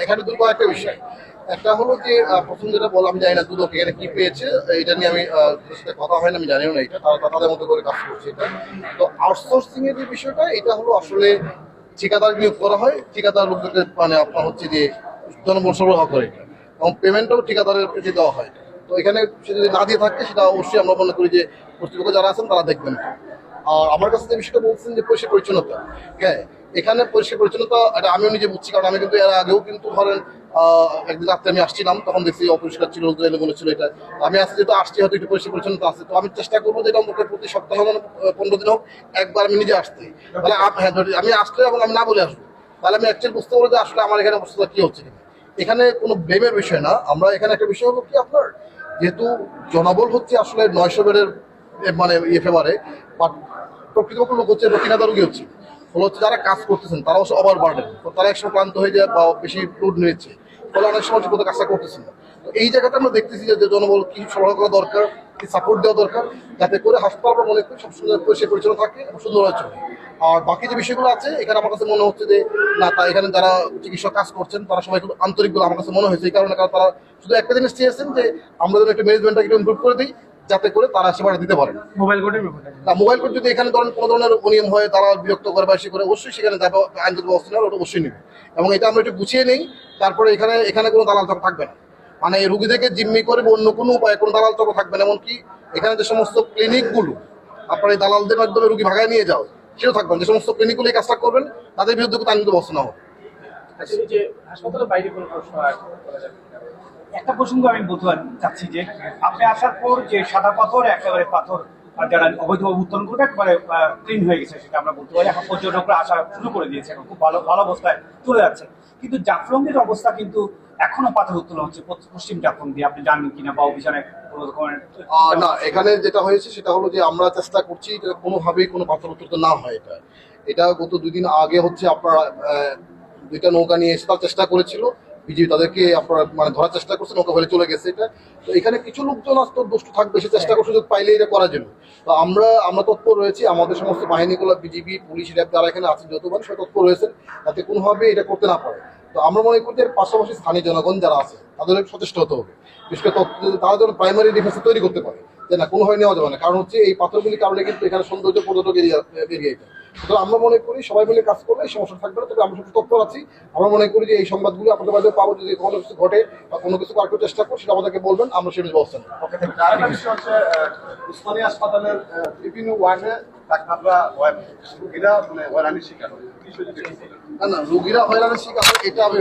এখানে দুটো একটা বিষয়। একটা হলো যে প্রথম যেটা বললাম, আমি জানি না দুদক এখানে কি পেয়েছে, এটা নিয়ে আমি সাথে কথা হয় না, আমি জানিও না, এটা তারা তাদের মতো করে কাজ করছে। এটা তো আউটসোর্সিং এর যে বিষয়টা, এটা হলো আসলে ঠিকাদার নিয়োগ করা হয়, ঠিকাদার লোকদেরকে মানে আপনার হচ্ছে যে জনবল সরবরাহ করে এটা, এবং পেমেন্টও ঠিকাদারের কাছে দেওয়া হয়। তো এখানে সে যদি না দিয়ে থাকে, সেটা অবশ্যই আমরা মনে করি যে কর্তৃপক্ষ যারা আছেন তারা দেখবেন। আর আমার কাছে যে বিষয়টা বলছেন যে পরিষ্কার পরিচ্ছন্নতা, হ্যাঁ, এখানে পরিষ্কার পরিচ্ছন্নতা এটা আমিও নিজে বুঝছি, কারণ আমি কিন্তু এর আগেও কিন্তু ধরেন একদিন রাত্রে আমি আসছিলাম, তখন দেখছি অপরিষ্কার ছিল, এলোমেলো ছিল। এটা আমি আজকে যেহেতু আসছি, হয়তো একটু পরিষ্কার পরিচ্ছন্নতা আছে, তো আমি চেষ্টা করবো যে এটা অন্তত প্রতি সপ্তাহে মানে 15 দিন হোক একবার আমি নিজে আসতে। তাহলে হ্যাঁ, যদি আমি আসলে এবং আমি না বলে আসবো, তাহলে আমি অ্যাকচুয়ালি বুঝতে পারবো যে আসলে আমার এখানে অবস্থা কি হচ্ছে। এখানে কোনো ব্লেমের বিষয় না, আমরা এখানে একটা বিষয় হলো কি, আপনার যেহেতু জনবল হচ্ছে আসলে 900 বেডের মানে ফেভারে, বাট প্রকৃতপক্ষ লোক হচ্ছে রোগীনাদা রোগী হচ্ছে, ফলে হচ্ছে যারা কাজ করতেছেন তারা অবশ্য ওভার বার্ডেন, তারা একসময় ক্লান্ত হয়ে যায় বা বেশি লোড নিয়েছে, ফলে অনেক সময় ঠিক মতো কাজটা করতেছেন না। তো এই জায়গাটা আমরা দেখতেছি যে জনবল কি সরবরাহ করা দরকার, কি সাপোর্ট দেওয়া দরকার, যাতে করে হাসপাতাল আমরা মনে করি সবসময় পরিষ্কার পরিচ্ছন্ন থাকে এবং সুন্দরভাবে চলে। আর বাকি যে বিষয়গুলো আছে, এখানে আমার কাছে মনে হচ্ছে যে না, তা এখানে যারা চিকিৎসক কাজ করছেন তারা সবাই খুব আন্তরিক বলে আমার কাছে মনে হয়েছে। এই কারণে কারণ তারা শুধু একটা জিনিস চেয়েছেন যে আমরা যেন একটু ম্যানেজমেন্টটাকে একটু ইমপ্রুভ করে দিই, যাতে করে তারা সেবাটা দিতে পারেন। মোবাইল কোডের ব্যাপারে না, মোবাইল কোড যদি এখানে ধরেন কোনো ধরনের অনিয়ম হয়, তারা বিরক্ত করে বা সে করে, অবশ্যই সেখানে যাবে, আইনগত ব্যবস্থা নেওয়ার ওটা অবশ্যই নেবে। এবং এটা আমরা একটু গুছিয়ে নেই, তারপরে এখানে এখানে কোনো দালাল চক্র থাকবে না, মানে এই রুগীদেরকে জিম্মি করে বা অন্য কোনো উপায়ে কোনো দালাল চক্র থাকবে না। এমনকি এখানে যে সমস্ত ক্লিনিকগুলো আপনার এই দালালদের মাধ্যমে রুগী ভাগায় নিয়ে যাও, সেও থাকবে না। যে সমস্ত ক্লিনিকগুলো এই কাজটা করবেন, তাদের বিরুদ্ধে কোনো আইনগত ব্যবস্থা নেওয়া হবে। আসলে যে হাসপাতালের বাইরে কোনো প্রশ্ন করা যাবে না। একটা প্রসঙ্গ আমি বলতে চাচ্ছি যে আপনি আসার পর যে সাদা পাথর একেবারে পাথর যারা অবৈধভাবে উত্তোলন করে একেবারে ক্লিন হয়ে গেছে, সেটা আমরা বলতে পারি। এখন পর্যটকরা আসা শুরু করে দিয়েছে, এখন খুব ভালো ভালো অবস্থায় চলে যাচ্ছে। কিন্তু জাফলংয়ের অবস্থা কিন্তু এখনো পাথর উত্তোলন হচ্ছে পশ্চিম জাফলং দিয়ে, আপনি জানেন কিনা বা অভিযানে কোনো রকমের না, এখানে যেটা হয়েছে সেটা হলো যে আমরা চেষ্টা করছি যে কোনোভাবেই কোনো পাথর উত্তোলন না হয়। এটা এটা গত 2 দিন আগে হচ্ছে আপনারা 2টা নৌকা নিয়ে এসে তার চেষ্টা করেছিল, বিজিবি তাদেরকে আপনারা মানে ধরার চেষ্টা করছে, নৌকা ফেলে চলে গেছে। এটা তো এখানে কিছু লোকজন আসতো দুষ্ট থাকবে, সে চেষ্টা করছে সুযোগ পাইলে এটা করার জন্য। তো আমরা তৎপর রয়েছি, আমাদের সমস্ত বাহিনীগুলো, বিজিবি, পুলিশ, র্যাব যারা এখানে আছেন যতবার, সবাই তৎপর রয়েছেন যাতে কোনোভাবে এটা করতে না পারে। তো আমরা মনে করি যে পাশাপাশি স্থানীয় জনগণ যারা আছে তাদের সচেষ্ট হতে হবে, বিশেষ করে তারা যেন প্রাইমারি ডিফেন্স তৈরি করতে পারে, যে না কোনোভাবে নেওয়া যাবে না। কারণ হচ্ছে এই পাথরগুলির কারণে কিন্তু এখানে সৌন্দর্য পর্যটক বেরিয়ে যায়। তো আমরা মনে করি সবাই মিলে কাজ করলে এই সমস্যা থাকবে না। তবে আমরা সব তৎপর আছি। আমরা মনে করি যে এই সংবাদগুলো আপনাদের মাঝে পাবো, যদি কোনো কিছু ঘটে বা কোনো কিছু করার চেষ্টা করি, সেটা আমাদেরকে বলবেন, আমরা সেটা ব্যবস্থা নেব। আরেকটা বিষয় হচ্ছে উসমানী হাসপাতালের বিভিন্ন ওয়ার্ডে ডাক্তাররা রোগীরা মানে হয়রানির শিকার হয়। না, রোগীরা হয়রানির শিকার হয় এটা আমি